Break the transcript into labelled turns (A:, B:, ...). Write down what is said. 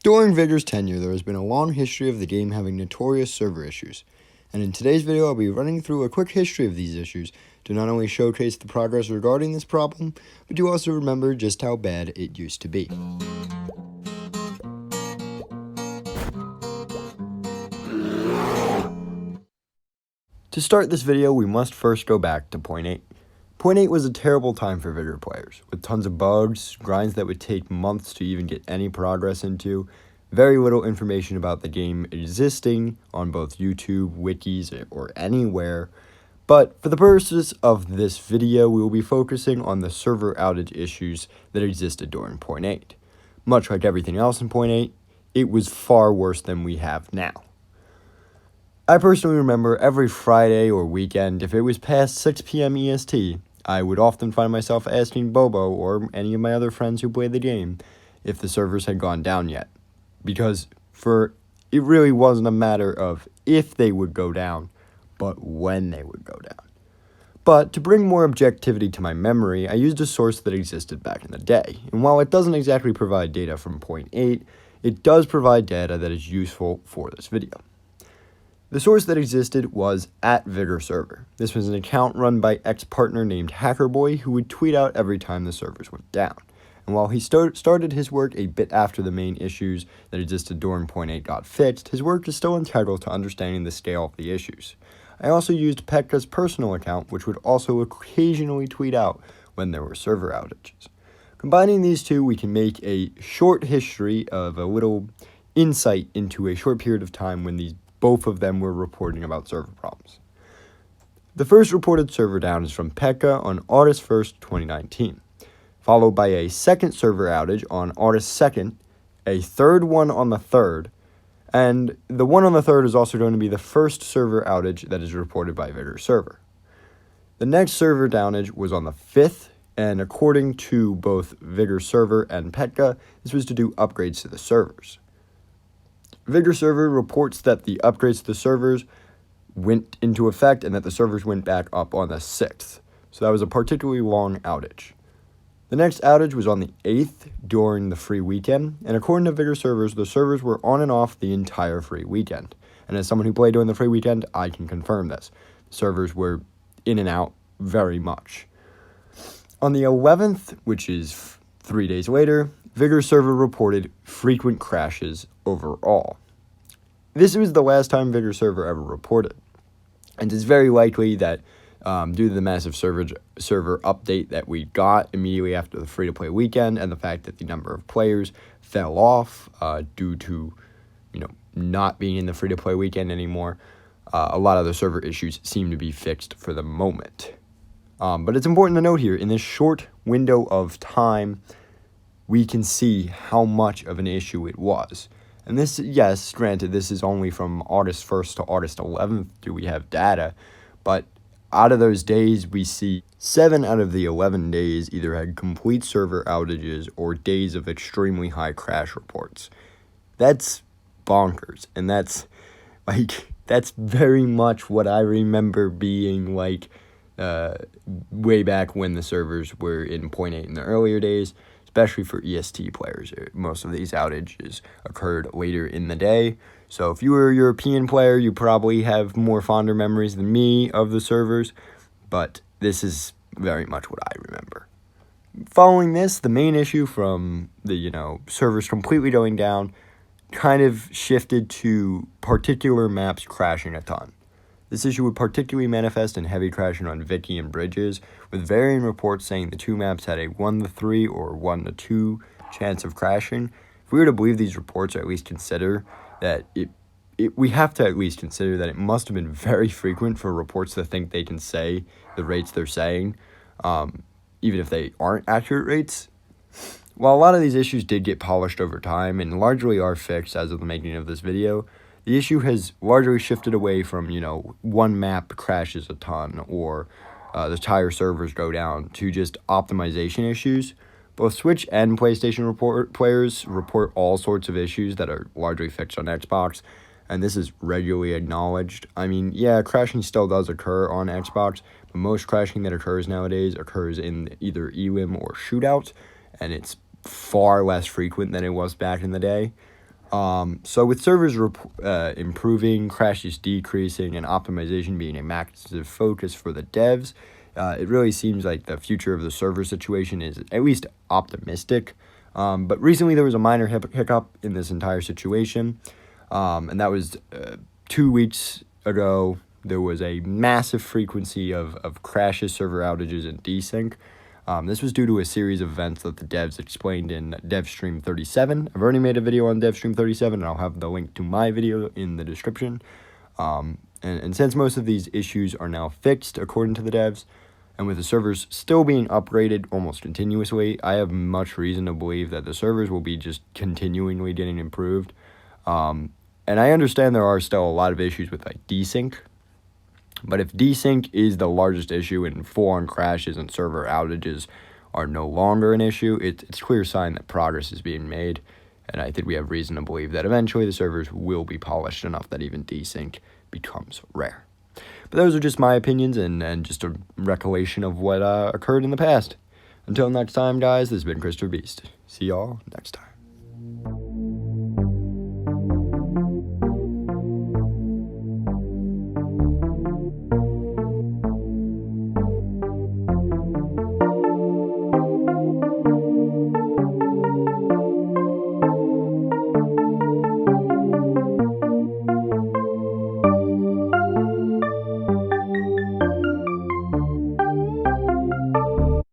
A: During Vigor's tenure, there has been a long history of the game having notorious server issues, and in today's video I'll be running through a quick history of these issues to not only showcase the progress regarding this problem, but to also remember just how bad it used to be. To start this video, we must first go back to Point 8. Point 8 was a terrible time for Vigor players, with tons of bugs, grinds that would take months to even get any progress into, very little information about the game existing on both YouTube, wikis, or anywhere. But for the purposes of this video, we will be focusing on the server outage issues that existed during Point 8. Much like everything else in Point 8, it was far worse than we have now. I personally remember every Friday or weekend, if it was past 6 p.m. EST, I would often find myself asking Bobo or any of my other friends who played the game if the servers had gone down yet. Because it really wasn't a matter of if they would go down, but when they would go down. But to bring more objectivity to my memory, I used a source that existed back in the day. And while it doesn't exactly provide data from Point 8, it does provide data that is useful for this video. The source that existed was @VigorServer. This was an account run by ex-partner named Hackerboy who would tweet out every time the servers went down. And while he started his work a bit after the main issues that existed during Point 8 got fixed, his work is still integral to understanding the scale of the issues. I also used Pekka's personal account, which would also occasionally tweet out when there were server outages. Combining these two, we can make a short history of a little insight into a short period of time when both of them were reporting about server problems. The first reported server down is from Pekka on August 1st, 2019, followed by a second server outage on August 2nd, a third one on the 3rd, and the one on the 3rd is also going to be the first server outage that is reported by VigorServer. The next server downage was on the 5th, and according to both VigorServer and Pekka, this was to do upgrades to the servers. VigorServer reports that the upgrades to the servers went into effect and that the servers went back up on the 6th. So that was a particularly long outage. The next outage was on the 8th during the free weekend, and according to VigorServer, the servers were on and off the entire free weekend. And as someone who played during the free weekend, I can confirm this. The servers were in and out very much. On the 11th, which is 3 days later, VigorServer reported frequent crashes overall. This was the last time VigorServer ever reported, and it's very likely that due to the massive server update that we got immediately after the free-to-play weekend and the fact that the number of players fell off due to not being in the free-to-play weekend anymore, a lot of the server issues seem to be fixed for the moment. But it's important to note here, in this short window of time, we can see how much of an issue it was. And this, yes, granted, this is only from August 1st to August 11th do we have data, but out of those days, we see 7 out of the 11 days either had complete server outages or days of extremely high crash reports. That's bonkers, and that's very much what I remember being like way back when the servers were in Point 8 in the earlier days. Especially for EST players. Most of these outages occurred later in the day. So if you were a European player, you probably have more fonder memories than me of the servers, but this is very much what I remember. Following this, the main issue from the servers completely going down kind of shifted to particular maps crashing a ton. This issue would particularly manifest in heavy crashing on Vicky and Bridges, with varying reports saying the two maps had a 1-3 or 1-2 chance of crashing. If we were to believe these reports, or at least consider that we have to at least consider that it must have been very frequent for reports to think they can say the rates they're saying, even if they aren't accurate rates. While a lot of these issues did get polished over time and largely are fixed as of the making of this video, the issue has largely shifted away from, one map crashes a ton or the entire servers go down to just optimization issues. Both Switch and PlayStation players report all sorts of issues that are largely fixed on Xbox, and this is regularly acknowledged. I mean, yeah, crashing still does occur on Xbox, but most crashing that occurs nowadays occurs in either elim or shootout, and it's far less frequent than it was back in the day. So with servers improving, crashes decreasing, and optimization being a massive focus for the devs, it really seems like the future of the server situation is at least optimistic. But recently there was a minor hiccup in this entire situation, and that was 2 weeks ago. There was a massive frequency of crashes, server outages, and desync. This was due to a series of events that the devs explained in DevStream 37. I've already made a video on DevStream 37, and I'll have the link to my video in the description. And since most of these issues are now fixed, according to the devs, and with the servers still being upgraded almost continuously, I have much reason to believe that the servers will be just continually getting improved. And I understand there are still a lot of issues with like desync. But if desync is the largest issue and full-on crashes and server outages are no longer an issue, it's a clear sign that progress is being made. And I think we have reason to believe that eventually the servers will be polished enough that even desync becomes rare. But those are just my opinions and just a recollection of what occurred in the past. Until next time, guys, this has been Christopher Beast. See y'all next time.